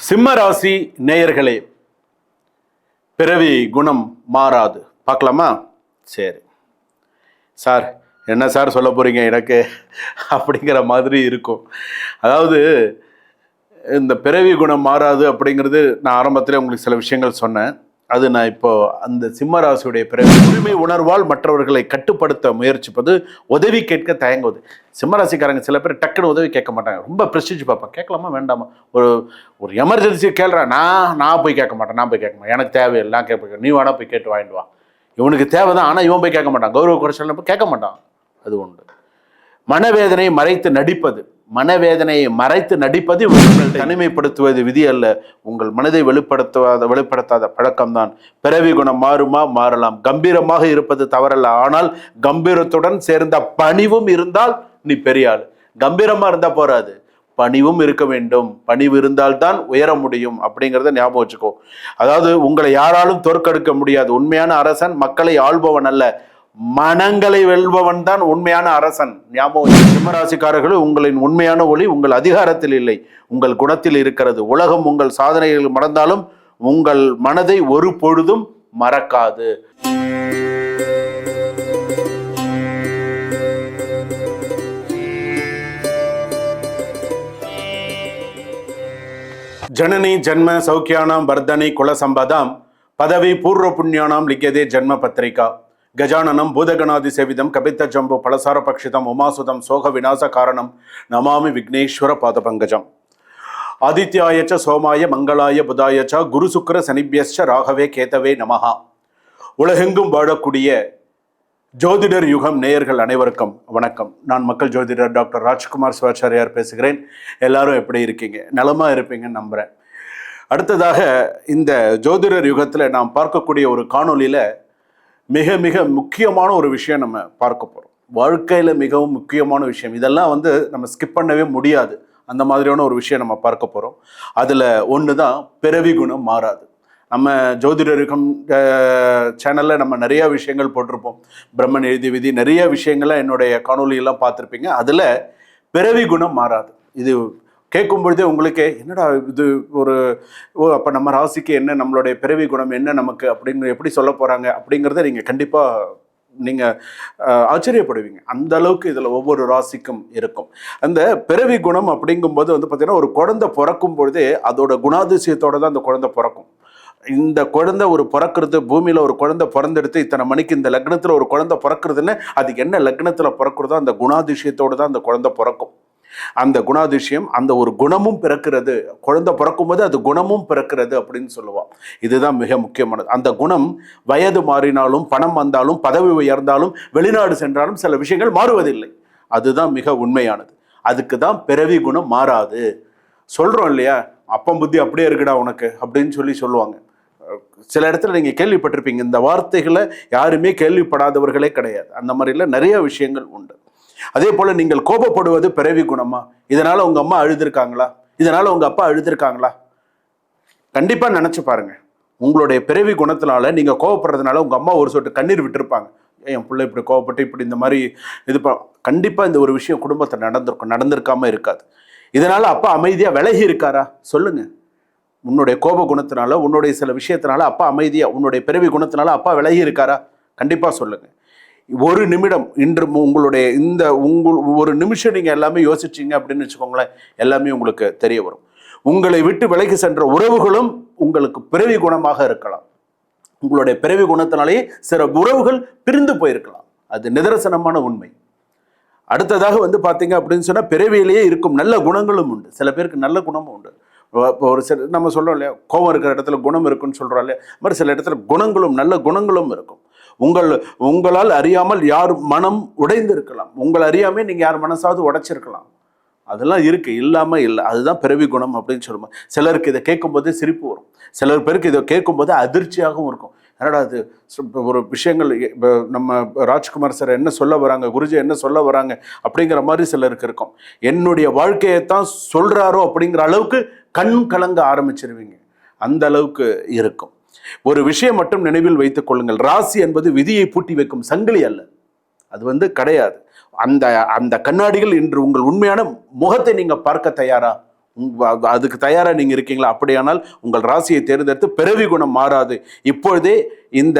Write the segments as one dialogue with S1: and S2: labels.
S1: சிம்ம ராசி நேயர்களே, பிறவி குணம் மாறாது. பார்க்கலாமா? சரி சார், என்ன சார் சொல்ல போறீங்க எனக்கு அப்படிங்கிற மாதிரி இருக்கும். அதாவது இந்த பிறவி குணம் மாறாது அப்படிங்கிறது நான் ஆரம்பத்தில் உங்களுக்கு சில விஷயங்கள் சொன்னேன். அது நான் இப்போ அந்த சிம்ம ராசியுடைய பிறவி உரிமை உணர்வால் மற்றவர்களை கட்டுப்படுத்த முயற்சிப்பது, உதவி கேட்க தயங்குவது. சிம்ம ராசிக்காரங்க சில பேர் டக்குன்னு உதவி கேட்க மாட்டாங்க. ரொம்ப ப்ரெஸ்டீஜ் பார்ப்பேன். கேட்கலாமா வேண்டாமா? ஒரு எமர்ஜென்சி கேட்குறேன், நான் போய் கேட்க மாட்டேன். எனக்கு தேவையில்லை, நான் கேட்பேன். நீ வேணா போய் கேட்டு வாங்கிட்டு வா. இவனுக்கு தேவைதான், ஆனால் இவன் போய் கேட்க மாட்டான். கௌரவ குறைச்சல் கேட்க மாட்டான். அது உண்டு. மனவேதனையை மறைத்து நடிப்பது உங்கள் தனிமைப்படுத்துவது விதி அல்ல. உங்கள் மனதை வெளிப்படுத்தாத பழக்கம்தான். பிறவி குணம் மாறுமா? மாறலாம். கம்பீரமாக இருப்பது தவறல்ல, ஆனால் கம்பீரத்துடன் சேர்ந்த பணிவும் இருந்தால் நீ பெரிய ஆள். கம்பீரமா இருந்தா போறாது, பணிவும் இருக்க வேண்டும். பணிவு இருந்தால்தான் உயர முடியும் அப்படிங்கிறத ஞாபகம் வச்சுக்கோ. அதாவது உங்களை யாராலும் தோற்கடிக்க முடியாது. உண்மையான அரசன் மக்களை ஆள்பவன் அல்ல, மனங்களை வெல்பவன் தான் உண்மையான அரசன். ஞாபகம். சிம்மராசிக்காரர்கள், உங்களின் உண்மையான ஒளி உங்கள் அதிகாரத்தில் இல்லை, உங்கள் குணத்தில் இருக்கிறது. உலகம் உங்கள் சாதனைகள் மறந்தாலும் உங்கள் மனதை ஒரு பொழுதும் மறக்காது. ஜனனி ஜன்ம சௌக்கியானாம் வர்தனி குலசம்பதாம் பதவி பூர்வ புண்ணியானாம் லிக்கியதே ஜன்ம பத்திரிகா கஜானனம் பூதகணாதி சேவிதம் கபித்த ஜம்பு பலசார பக்ஷிதம் உமாசுதம் சோக விநாச காரணம் நமாமி விக்னேஸ்வர பாத பங்கஜம். ஆதித்யாயச்ச சோமாய மங்களாய புதாயச்ச குரு சுக்கர சனிபியஸ்ச ராகவே கேதவே நமஹா. உலகெங்கும் வாழக்கூடிய ஜோதிடர் யுகம் நேயர்கள் அனைவருக்கும் வணக்கம். நான் மக்கள் ஜோதிடர் டாக்டர் ராஜ்குமார் சிவாச்சாரியார் பேசுகிறேன். எல்லாரும் எப்படி இருக்கீங்க? நலமா இருப்பீங்கன்னு நம்புறேன். அடுத்ததாக இந்த ஜோதிடர் யுகத்தில் நாம் பார்க்கக்கூடிய ஒரு காணொலியில் மிக மிக முக்கியமான ஒரு விஷயம் நம்ம பார்க்க போகிறோம். வாழ்க்கையில் மிகவும் முக்கியமான விஷயம். இதெல்லாம் நம்ம ஸ்கிப் பண்ணவே முடியாது. அந்த மாதிரியான ஒரு விஷயம் நம்ம பார்க்க போகிறோம். அதில் ஒன்று தான் பிறவி குணம் மாறாது. நம்ம ஜோதிடர் யுகம் சேனலில் நம்ம நிறைய விஷயங்கள் போட்டிருப்போம். பிரம்மன் எழுதி விதி, நிறைய விஷயங்கள்லாம் என்னுடைய காணொலியெல்லாம் பார்த்துருப்பீங்க. அதில் பிறவி குணம் மாறாது. இது கேட்கும் பொழுதே உங்களுக்கு என்னடா இது அப்போ நம்ம ராசிக்கு என்ன, நம்மளுடைய பிறவி குணம் என்ன நமக்கு அப்படின்னு எப்படி சொல்ல போகிறாங்க அப்படிங்கிறத நீங்கள் கண்டிப்பாக ஆச்சரியப்படுவீங்க. அந்த அளவுக்கு இதில் ஒவ்வொரு ராசிக்கும் இருக்கும். அந்த பிறவி குணம் அப்படிங்கும்போது பார்த்தீங்கன்னா, ஒரு குழந்தை பிறக்கும் பொழுதே அதோட குணாதிசயத்தோடு தான் அந்த குழந்தை பிறக்கும். இந்த குழந்தை பிறக்கிறது, பூமியில் ஒரு குழந்தை பிறந்தெடுத்து இத்தனை மணிக்கு இந்த லக்னத்தில் ஒரு குழந்தை பிறக்கிறதுன்னு, அதுக்கு என்ன லக்னத்தில் பிறக்கிறதோ அந்த குணாதிசயத்தோடு தான் அந்த குழந்தை பிறக்கும். அந்த குணாதிசயம், அந்த ஒரு குணமும் பிறக்கிறது. குழந்தை பிறக்கும் போது அது குணமும் பிறக்கிறது அப்படின்னு சொல்லுவான். இதுதான் மிக முக்கியமானது. அந்த குணம் வயது மாறினாலும், பணம் வந்தாலும், பதவி உயர்ந்தாலும், வெளிநாடு சென்றாலும் சில விஷயங்கள் மாறுவதில்லை. அதுதான் மிக உண்மையானது. அதுக்கு தான் பிறவி குணம் மாறாது சொல்றோம் இல்லையா? அப்பம் புத்தி அப்படியே இருக்குடா உனக்கு அப்படின்னு சொல்லுவாங்க. சில இடத்துல நீங்க கேள்விப்பட்டிருப்பீங்க. இந்த வார்த்தைகளை யாருமே கேள்விப்படாதவர்களே கிடையாது. அந்த மாதிரில நிறைய விஷயங்கள் உண்டு. அதே போல நீங்கள் கோபப்படுவது பிறவி குணமா? இதனால உங்க அம்மா அழுதுருக்காங்களா? இதனால உங்க அப்பா அழுதுருக்காங்களா? கண்டிப்பா நினைச்சு பாருங்க. உங்களுடைய பிறவி குணத்தினால நீங்க கோபப்படுறதுனால உங்க அம்மா ஒரு சொட்டு கண்ணீர் விட்டுருப்பாங்க. என் பிள்ளை இப்படி கோபப்பட்டு இப்படி இந்த மாதிரி கண்டிப்பா இந்த ஒரு விஷயம் குடும்பத்தை நடந்திருக்காம இருக்காது. இதனால அப்பா அமைதியா விலகி இருக்காரா? சொல்லுங்க. உன்னுடைய கோப குணத்தினால, உன்னுடைய சில விஷயத்தினால அப்பா அமைதியா, உன்னுடைய பிறவி குணத்தினால அப்பா விலகி இருக்காரா? கண்டிப்பா சொல்லுங்க. ஒரு நிமிடம் இன்று உங்களுடைய ஒரு நிமிஷம் நீங்க எல்லாமே யோசிச்சீங்க அப்படின்னு வச்சுக்கோங்களேன், எல்லாமே உங்களுக்கு தெரிய வரும். உங்களை விட்டு விலகி சென்ற உறவுகளும் உங்களுக்கு பிறவி குணமாக இருக்கலாம். உங்களுடைய பிறவி குணத்தினாலேயே சில உறவுகள் பிரிந்து போயிருக்கலாம். அது நிதர்சனமான உண்மை. அடுத்ததாக பார்த்தீங்க அப்படின்னு சொன்னா, பிறவியிலேயே இருக்கும் நல்ல குணங்களும் உண்டு. சில பேருக்கு நல்ல குணமும் உண்டு. ஒரு சில நம்ம சொல்றோம் இல்லையா, கோபம் இருக்கிற இடத்துல குணம் இருக்குன்னு சொல்றோம் இல்லையா, மாதிரி சில இடத்துல குணங்களும் நல்ல குணங்களும் இருக்கும். உங்களால் அறியாமல் யார் மனம் உடைந்து இருக்கலாம். உங்களை அறியாமே நீங்க யார் மனசாவது உடைச்சிருக்கலாம். அதெல்லாம் இருக்கு, இல்லாம இல்லை. அதுதான் பிறவி குணம் அப்படின்னு சொல்லுவோம். சிலருக்கு இதை கேட்கும்போது சிரிப்பு வரும். சிலர் பேருக்கு இதை கேட்கும்போது அதிர்ச்சியாகவும் இருக்கும். என்னடா அது ஒரு விஷயங்கள் நம்ம ராஜ்குமார் சார் என்ன சொல்ல வராங்க, குருஜி என்ன சொல்ல வராங்க அப்படிங்கிற மாதிரி சிலருக்கு இருக்கும். என்னுடைய வாழ்க்கையைத்தான் சொல்றாரோ அப்படிங்கிற அளவுக்கு கண் கலங்க ஆரம்பிச்சிருவீங்க. அந்த அளவுக்கு இருக்கும். ஒரு விஷயம் மட்டும் நினைவில் வைத்துக் கொள்ளுங்கள். ராசி என்பது விதியை பூட்டி வைக்கும் சங்கிலி அல்ல. அது கிடையாது. அந்த கண்ணாடிகள் இன்று உங்கள் உண்மையான முகத்தை நீங்க பார்க்க தயாரா? அதுக்கு தயாரா நீங்க இருக்கீங்களா? அப்படியானால் உங்கள் ராசியை தேர்ந்தெடுத்து பிறவி குணம் மாறாது. இப்பொழுதே இந்த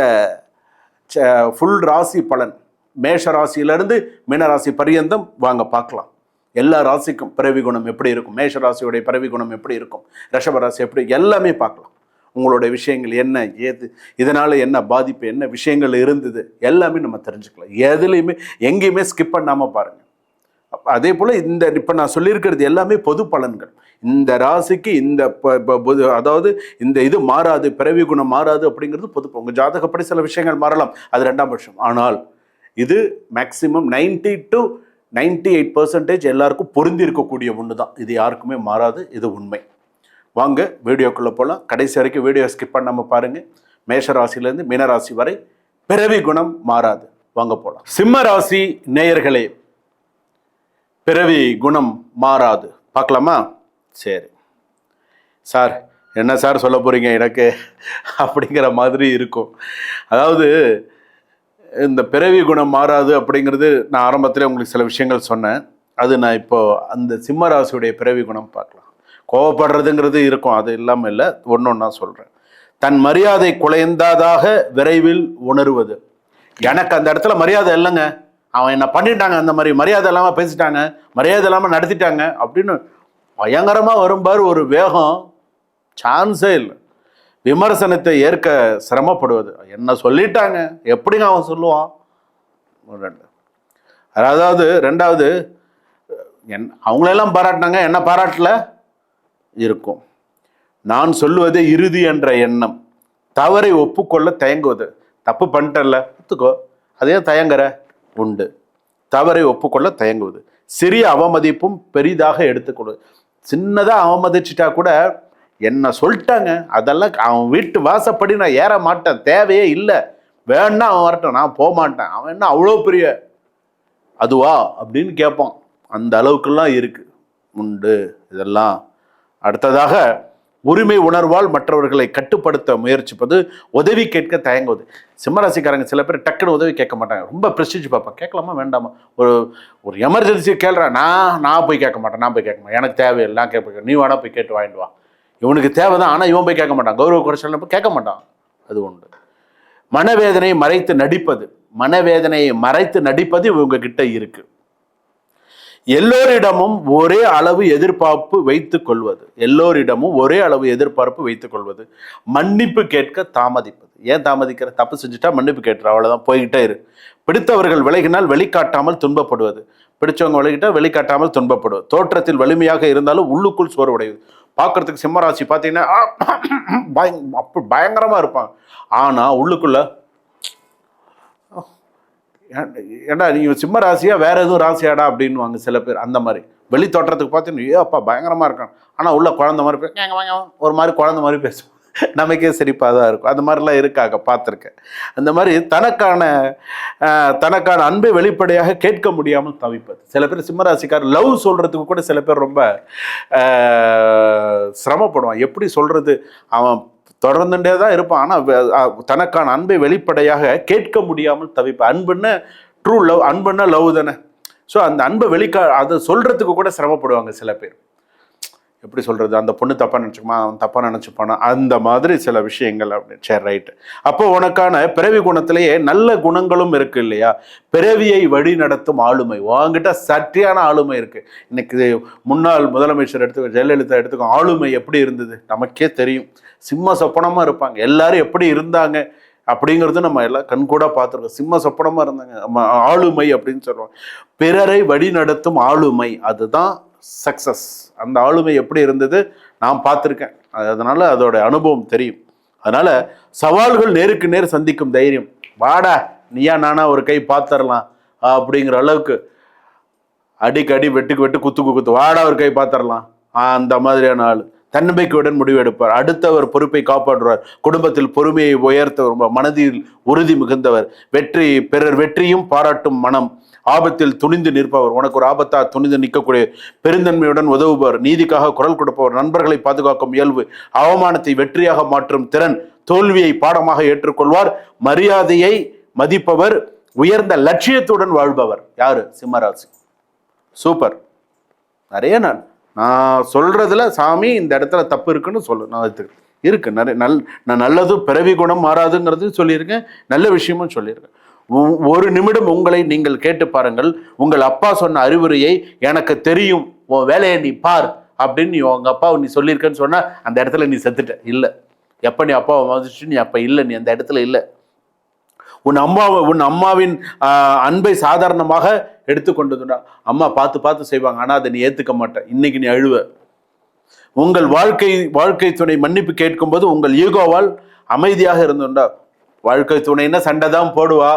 S1: ஃபுல் ராசி பலன் மேஷ ராசியிலிருந்து மீனராசி பரியந்தம் வாங்க பார்க்கலாம். எல்லா ராசிக்கும் பிறவி குணம் எப்படி இருக்கும், மேஷ ராசியுடைய பிறவி குணம் எப்படி இருக்கும், ரிஷப ராசி எப்படி, எல்லாமே பார்க்கலாம். உங்களுடைய விஷயங்கள் என்ன, ஏது இதனால என்ன பாதிப்பு, என்ன விஷயங்கள் இருந்தது, எல்லாமே நம்ம தெரிஞ்சுக்கலாம். எதுலையுமே எங்கேயுமே ஸ்கிப் பண்ணாமல் பாருங்க. அதே போல் இந்த இப்போ நான் சொல்லியிருக்கிறது எல்லாமே பொது பலன்கள். இந்த ராசிக்கு இந்த அதாவது இந்த இது மாறாது, பிறவி குணம் மாறாது அப்படிங்கிறது பொது. உங்கள் ஜாதகப்படி சில விஷயங்கள் மாறலாம், அது 2ஆம் பட்சம். ஆனால் இது மேக்சிமம் 90 to 98% எல்லாருக்கும் பொருந்தி இருக்கக்கூடிய ஒன்று தான். இது யாருக்குமே மாறாது, இது உண்மை. வாங்க வீடியோக்குள்ளே போகலாம். கடைசி வரைக்கும் வீடியோ ஸ்கிப் பண்ணாமல் பாருங்கள். மேஷ ராசியிலேருந்து மீனராசி வரை பிறவி குணம் மாறாது. வாங்க போகலாம். சிம்ம ராசி நேயர்களே, பிறவி குணம் மாறாது பார்க்கலாமா? சரி சார், என்ன சார் சொல்ல போகிறீங்க எனக்கு அப்படிங்கிற மாதிரி இருக்கும். அதாவது இந்த பிறவி குணம் மாறாது அப்படிங்கிறது நான் ஆரம்பத்தில் உங்களுக்கு சில விஷயங்கள் சொன்னேன். அது நான் இப்போ அந்த சிம்ம ராசியுடைய பிறவி குணம் பார்க்கலாம். கோவப்படுறதுங்கிறது இருக்கும், அது இல்லாமல் இல்லை. ஒன்று சொல்கிறேன். தன் மரியாதை குலைந்ததாக விரைவில் உணர்வது. எனக்கு அந்த இடத்துல மரியாதை இல்லைங்க, அவன் என்ன பண்ணிட்டாங்க, அந்த மாதிரி மரியாதை இல்லாமல் பேசிட்டாங்க, மரியாதை இல்லாமல் நடத்திட்டாங்க அப்படின்னு பயங்கரமாக வரும்பார் ஒரு வேகம். சான்ஸே இல்லை. விமர்சனத்தை ஏற்க சிரமப்படுவது. என்ன சொல்லிட்டாங்க, எப்படிங்க அவன் சொல்லுவான். அதாவது 2வது, அவங்களெல்லாம் பாராட்டினாங்க, என்ன பாராட்டல இருக்கும். நான் சொல்லுவதே இறுதி என்ற எண்ணம். தவறை ஒப்புக்கொள்ள தயங்குவது. தப்பு பண்ணிட்டல, ஒத்துக்கோ, அதே தயங்குற உண்டு. தவறை ஒப்புக்கொள்ள தயங்குவது. சிறிய அவமதிப்பும் பெரிதாக எடுத்துக்கொள்வது. சின்னதாக அவமதிச்சிட்டா கூட என்ன சொல்லிட்டாங்க, அதெல்லாம் அவன் வீட்டு வாசப்படி நான் ஏற மாட்டேன், தேவையே இல்லை, வேணா அவன் வரட்டும், நான் போக மாட்டேன், அவன் என்ன அவ்வளோ பெரிய அதுவா அப்படின்னு கேட்பான். அந்த அளவுக்குலாம் இருக்கு, உண்டு இதெல்லாம். அடுத்ததாக, உரிமை உணர்வால் மற்றவர்களை கட்டுப்படுத்த முயற்சிப்பது. உதவி கேட்க தயங்குவது. சிம்மராசிக்காரங்க சில பேர் டக்குன்னு உதவி கேட்க மாட்டாங்க, ரொம்ப ப்ரெஸ்டீஜ் பார்ப்பேன். கேட்கலாமா வேண்டாமா, ஒரு எமர்ஜென்சி கேட்குறேன், நான் போய் கேட்க மாட்டேன், எனக்கு தேவையில்லை, நான் கேட்பேன், நீ வேணா போய் கேட்டு வாங்கிட்டு வா. இவனுக்கு தேவைதான், ஆனால் இவன் போய் கேட்க மாட்டான், கௌரவ குறைச்சல் கேட்க மாட்டான். அது உண்டு. மனவேதனையை மறைத்து நடிப்பது. மனவேதனையை மறைத்து நடிப்பது இவங்க கிட்ட இருக்கு. எல்லோரிடமும் ஒரே அளவு எதிர்பார்ப்பு வைத்துக் கொள்வது. எல்லோரிடமும் ஒரே அளவு எதிர்பார்ப்பு வைத்துக் கொள்வது. மன்னிப்பு கேட்க தாமதிப்பது. ஏன் தாமதிக்கிற, தப்பு செஞ்சுட்டா மன்னிப்பு கேட்டுற, அவ்வளவுதான், போய்கிட்டே இரு. பிடித்தவர்கள் விலகினால் வெளிக்காட்டாமல் துன்பப்படுவது. பிடிச்சவங்க விலகிட்டா வெளிக்காட்டாமல் துன்பப்படுவது. தோற்றத்தில் வலிமையாக இருந்தாலும் உள்ளுக்குள் சோர்வடைவது. பார்க்கறதுக்கு சிம்மராசி பார்த்தீங்கன்னா அப்படி பயங்கரமா இருப்பாங்க, ஆனா உள்ளுக்குள்ள ஏண்டா நீங்க சிம்ம ராசியா வேற எதுவும் ராசியாடா அப்படின்னு வாங்க சில பேர். அந்த மாதிரி வெளி தோற்றத்துக்கு பார்த்தீங்கன்னா ஏ அப்பா பயங்கரமா இருக்கான், ஆனா உள்ள குழந்தை மாதிரி ஒரு மாதிரி குழந்தை மாதிரி பேசுவோம், நமக்கே சிரிப்பாக தான் இருக்கும். அந்த மாதிரிலாம் இருக்காங்க, பார்த்துருக்கேன். அந்த மாதிரி தனக்கான அன்பை வெளிப்படையாக கேட்க முடியாமல் தவிப்பது. சில பேர் சிம்மராசிக்கார் லவ் சொல்றதுக்கு கூட சில பேர் ரொம்ப சிரமப்படுவான். எப்படி சொல்றது, அவன் தொடர்ந்துட்டே தான் இருப்பான், ஆனால் தனக்கான அன்பை வெளிப்படையாக கேட்க முடியாமல் தவிப்பான். அன்புன்னு ட்ரூ லவ், அன்புன்னா லவ் தானே. ஸோ அந்த அன்பை அதை சொல்றதுக்கு கூட சிரமப்படுவாங்க சில பேர். எப்படி சொல்றது, அந்த பொண்ணு தப்பா நினைச்சுக்குமா, அவன் தப்பா நினைச்சுப்பானா, அந்த மாதிரி சில விஷயங்கள் அப்படின்னு. சரி, ரைட்டு. அப்போ உனக்கான பிறவி குணத்திலேயே நல்ல குணங்களும் இருக்கு இல்லையா. பிறவியை வழி நடத்தும் ஆளுமை, உங்ககிட்ட சற்றியான ஆளுமை இருக்கு. இன்னைக்கு முன்னாள் முதலமைச்சர் எடுத்துக்கோ, ஜெயலலிதா எடுத்துக்கோ, ஆளுமை எப்படி இருந்தது நமக்கே தெரியும். சிம்ம சொப்பனமா இருப்பாங்க. எல்லாரும் எப்படி இருந்தாங்க அப்படிங்கிறது நம்ம எல்லாம் கண்கூட பார்த்துருக்கோம். சிம்ம சொப்பனமா இருந்தாங்க. ஆளுமை அப்படின்னு சொல்லுவாங்க. பிறரை வழி நடத்தும் ஆளுமை, அதுதான் சக்சஸ். அந்த ஆளுமை எப்படி இருந்தது நான் பார்த்துருக்கேன், அதனால அதோட அனுபவம் தெரியும். அதனால சவால்கள் நேருக்கு நேர் சந்திக்கும் தைரியம். வாடா நீயா நானா ஒரு கை பார்த்துடலாம் அப்படிங்கிற அளவுக்கு, அடிக்கடி வெட்டுக்கு வெட்டு குத்து குத்து வாடா ஒரு கை பார்த்துடலாம், அந்த மாதிரியான ஆள். தன்னம்பிக்கையுடன் முடிவெடுப்பார். அடுத்தவர் பொறுப்பை காப்பாற்றுவார். குடும்பத்தில் பொறுமையை உயர்த்தவர். மனதில் உறுதி மிகுந்தவர். பிறர் வெற்றியும் பாராட்டும் மனம். ஆபத்தில் துணிந்து நிற்பவர். உனக்கு ஒரு ஆபத்தா துணிந்து நிற்கக்கூடிய பெருந்தன்மையுடன் உதவுபவர். நீதிக்காக குரல் கொடுப்பவர். நண்பர்களை பாதுகாக்கும் இயல்பு. அவமானத்தை வெற்றியாக மாற்றும் திறன். தோல்வியை பாடமாக ஏற்றுக்கொள்வார். மரியாதையை மதிப்பவர். உயர்ந்த லட்சியத்துடன் வாழ்பவர். யாரு? சிம்மராசி. சூப்பர். நிறைய நான் சொல்றதுல சாமி இந்த இடத்துல தப்பு இருக்குன்னு சொல்லு, நான் எடுத்துக்கிறேன். இருக்கு நிறைய நான் நல்லதும் பிறவி குணம் மாறாதுங்கிறது சொல்லியிருக்கேன், நல்ல விஷயமும் சொல்லியிருக்கேன். ஒரு நிமிடம் உங்களை நீங்கள் கேட்டு பாருங்கள். உங்கள் அப்பா சொன்ன அறிவுரையை எனக்கு தெரியும், உன் வேலையை நீ பார் அப்படின்னு நீ உங்க அப்பாவை நீ சொல்லியிருக்கன்னு சொன்னா அந்த இடத்துல நீ செத்துட்ட. இல்லை, எப்போ நீ அப்பாவை மதிச்சுட்டு நீ அப்போ இல்லை, நீ அந்த இடத்துல இல்லை. உன் அம்மாவின் அன்பை சாதாரணமாக எடுத்துக்கொண்டதுடா. அம்மா பார்த்து பார்த்து செய்வாங்க, ஆனால் அதை நீ ஏற்றுக்க மாட்ட. இன்னைக்கு நீ அழுவ. உங்கள் வாழ்க்கை துணை மன்னிப்பு கேட்கும் போது உங்கள் ஈகோவால் அமைதியாக இருந்துண்டா. வாழ்க்கை துணைன்னா சண்டை தான் போடுவா.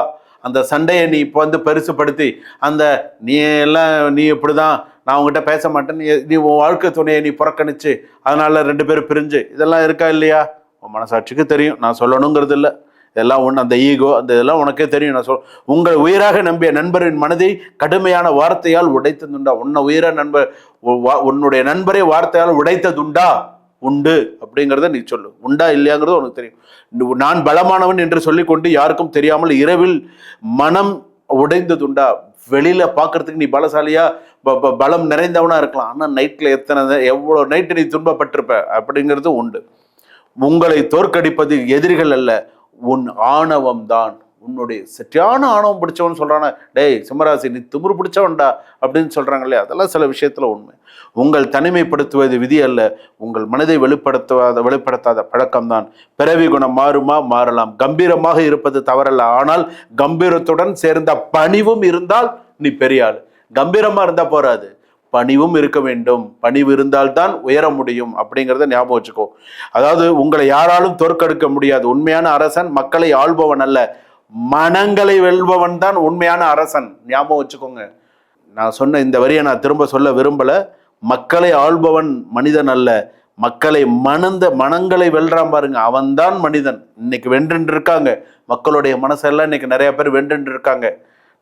S1: அந்த சண்டையை நீ இப்போ பெருசுப்படுத்தி நீ இப்படிதான், நான் உங்ககிட்ட பேச மாட்டேன், நீ உன் வாழ்க்கை துணையை நீ புறக்கணிச்சு அதனால 2 பேரும் பிரிஞ்சு, இதெல்லாம் இருக்கா இல்லையா? உன் மனசாட்சிக்கு தெரியும், நான் சொல்லணுங்கிறது இல்லை. இதெல்லாம் அந்த ஈகோ இதெல்லாம் உனக்கே தெரியும். நான் உங்கள் உயிராக நம்பிய நண்பரின் மனதை கடுமையான வார்த்தையால் உடைத்ததுண்டா. உன்னுடைய நண்பரை வார்த்தையால் உடைத்ததுண்டா? உண்டு அப்படிங்கிறத நீ சொல்லு. உண்டா இல்லையாங்கிறது உனக்கு தெரியும். நான் பலமானவன் என்று சொல்லிக்கொண்டு யாருக்கும் தெரியாமல் இரவில் மனம் உடைந்ததுண்டா. வெளியில பார்க்கறதுக்கு நீ பலசாலியா பலம் நிறைந்தவனா இருக்கலாம், ஆனா நைட்ல எவ்வளோ நைட்டு நீ துன்பப்பட்டிருப்ப அப்படிங்கிறது உண்டு. உங்களை தோற்கடிப்பது எதிரிகள் அல்ல, உன் ஆணவம் தான். உன்னுடைய சற்றியான ஆணவம் பிடிச்சவன் சொல்றானா, டேய் சிம்மராசி நீ திமிரு பிடிச்சவன்டா அப்படின்னு சொல்றாங்க இல்லையா? அதெல்லாம் சில விஷயத்துல உண்மை. உங்கள் தனிமைப்படுத்துவது விதி அல்ல, உங்கள் மனதை வெளிப்படுத்தாத பழக்கம்தான். பிறவி குணம் மாறுமா? மாறலாம். கம்பீரமாக இருப்பது தவறல்ல, ஆனால் கம்பீரத்துடன் சேர்ந்த பணிவும் இருந்தால் நீ பெரிய ஆள். கம்பீரமா இருந்தா போறாது, பணிவும் இருக்க வேண்டும். பணிவு இருந்தால்தான் உயர முடியும் அப்படிங்கிறத ஞாபகம் வச்சுக்கோ. அதாவது உங்களை யாராலும் தோற்கடிக்க முடியாது. உண்மையான அரசன் மக்களை ஆள்பவன் அல்ல, மனங்களை வெல்பவன் தான் உண்மையான அரசன். ஞாபகம் வச்சுக்கோங்க. நான் சொன்ன இந்த வரியை நான் திரும்ப சொல்ல விரும்பல. மக்களை ஆள்பவன் மனிதன் அல்ல, மக்களை மனங்களை வெல்றான் பாருங்க, அவன்தான் மனிதன். இன்னைக்கு வென்று இருக்காங்க மக்களுடைய மனசெல்லாம். இன்னைக்கு நிறைய பேர் வென்று இருக்காங்க.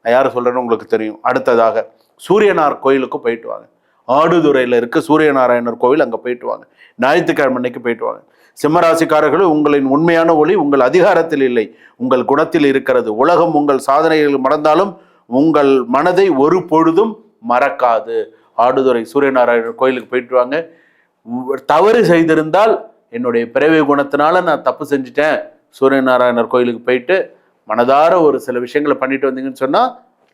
S1: நான் யார் சொல்றேன்னு உங்களுக்கு தெரியும். அடுத்ததாக சூரியனார் கோயிலுக்கு போயிட்டு வாங்க. ஆடுதுறையில் இருக்க சூரியநாராயணர் கோவில், அங்கே போயிட்டு வாங்க. ஞாயிற்றுக்கிழமை அன்னைக்கு போயிட்டு வாங்க. சிம்மராசிக்காரர்கள், உங்களின் உண்மையான ஒளி உங்கள் அதிகாரத்தில் இல்லை, உங்கள் குணத்தில் இருக்கிறது. உலகம் உங்கள் சாதனைகள் மறந்தாலும் உங்கள் மனதை ஒரு பொழுதும் மறக்காது. ஆடுதுறை சூரியநாராயணர் கோயிலுக்கு போயிட்டு வாங்க. தவறு செய்திருந்தால் என்னுடைய பிறவி குணத்தினால நான் தப்பு செஞ்சுட்டேன், சூரியநாராயணர் கோயிலுக்கு போயிட்டு மனதார ஒரு சில விஷயங்களை பண்ணிட்டு வந்தீங்கன்னு சொன்னா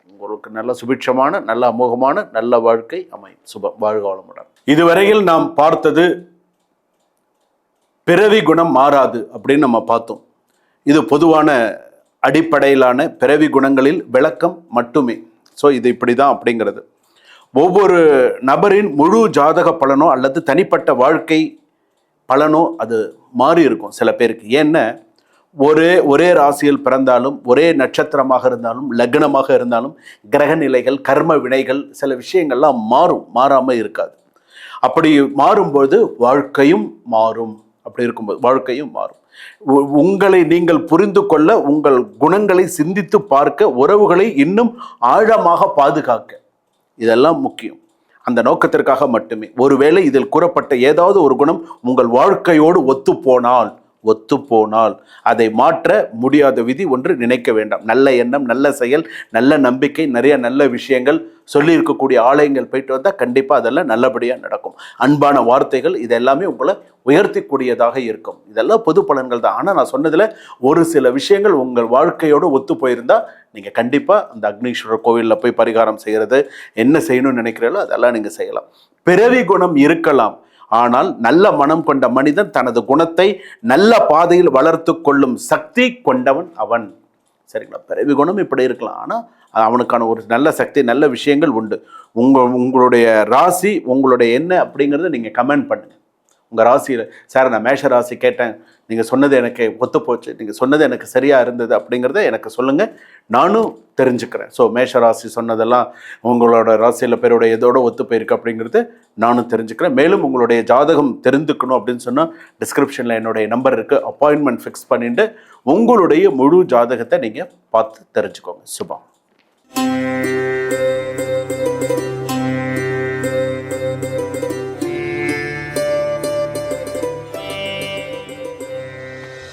S1: உங்களுக்கு நல்ல சுபிட்சமான, நல்ல அமோகமான, நல்ல வாழ்க்கை அமையும். சுபம். வாழ்க வளமுடன். இதுவரையில் நாம் பார்த்தது பிறவி குணம் மாறாது அப்படின்னு நம்ம பார்த்தோம். இது பொதுவான அடிப்படையிலான பிறவி குணங்களில் விளக்கம் மட்டுமே. ஸோ இது இப்படிதான் அப்படிங்கிறது. ஒவ்வொரு நபரின் முழு ஜாதக பலனோ அல்லது தனிப்பட்ட வாழ்க்கை பலனோ அது மாறி இருக்கும் சில பேருக்கு. ஏன்னா ஒரே ராசியில் பிறந்தாலும், ஒரே நட்சத்திரமாக இருந்தாலும், லக்னமாக இருந்தாலும், கிரக நிலைகள், கர்ம வினைகள், சில விஷயங்கள்லாம் மாறாமல் இருக்காது. அப்படி மாறும்போது வாழ்க்கையும் மாறும். அப்படி இருக்கும்போது வாழ்க்கையும் மாறும். உங்களை நீங்கள் புரிந்து கொள்ள, உங்கள் குணங்களை சிந்தித்து பார்க்க, உறவுகளை இன்னும் ஆழமாக பாதுகாக்க, இதெல்லாம் முக்கியம். அந்த நோக்கத்திற்காக மட்டுமே. ஒருவேளை இதில் கூறப்பட்ட ஏதாவது ஒரு குணம் உங்கள் வாழ்க்கையோடு ஒத்துப்போனால் அதை மாற்ற முடியாத விதி ஒன்று நினைக்க வேண்டாம். நல்ல எண்ணம், நல்ல செயல், நல்ல நம்பிக்கை, நிறைய நல்ல விஷயங்கள் சொல்லி இருக்கக்கூடிய ஆலயங்கள் போயிட்டு வந்தால் கண்டிப்பாக அதெல்லாம் நல்லபடியாக நடக்கும். அன்பான வார்த்தைகள், இதெல்லாமே உங்களை உயர்த்திக்கூடியதாக இருக்கும். இதெல்லாம் பொது பலன்கள் தான். ஆனால் நான் சொன்னதில் ஒரு சில விஷயங்கள் உங்கள் வாழ்க்கையோடு ஒத்து போயிருந்தால் நீங்கள் கண்டிப்பாக அந்த அக்னீஸ்வரர் கோவிலில் போய் பரிகாரம் செய்கிறது, என்ன செய்யணும்னு நினைக்கிறீங்களோ அதெல்லாம் நீங்கள் செய்யலாம். பிறவி குணம் இருக்கலாம், ஆனால் நல்ல மனம் கொண்ட மனிதன் தனது குணத்தை நல்ல பாதையில் வளர்த்து கொள்ளும் சக்தி கொண்டவன் அவன். சரிங்களா? பிறவி குணம் இப்படி இருக்கலாம், ஆனால் அவனுக்கான ஒரு நல்ல சக்தி, நல்ல விஷயங்கள் உண்டு. உங்களுடைய ராசி உங்களுடைய என்ன அப்படிங்கிறத நீங்கள் கமெண்ட் பண்ணுங்கள். உங்கள் ராசியில், சார் நான் மேஷ ராசி கேட்டேன், நீங்கள் சொன்னது எனக்கு ஒத்து போச்சு, நீங்கள் சொன்னது எனக்கு சரியாக இருந்தது அப்படிங்கிறத எனக்கு சொல்லுங்கள், நானும் தெரிஞ்சுக்கிறேன். ஸோ மேஷ ராசி சொன்னதெல்லாம் உங்களோட ராசியில் பேரோட எதோட ஒத்து போயிருக்கு அப்படிங்கிறது நானும் தெரிஞ்சுக்கிறேன். மேலும் உங்களுடைய ஜாதகம் தெரிந்துக்கணும் அப்படின்னு சொன்னால் டிஸ்கிரிப்ஷனில் என்னுடைய நம்பர் இருக்குது. அப்பாயின்மெண்ட் ஃபிக்ஸ் பண்ணிட்டு உங்களுடைய முழு ஜாதகத்தை நீங்கள் பார்த்து தெரிஞ்சுக்கோங்க. சுபம்.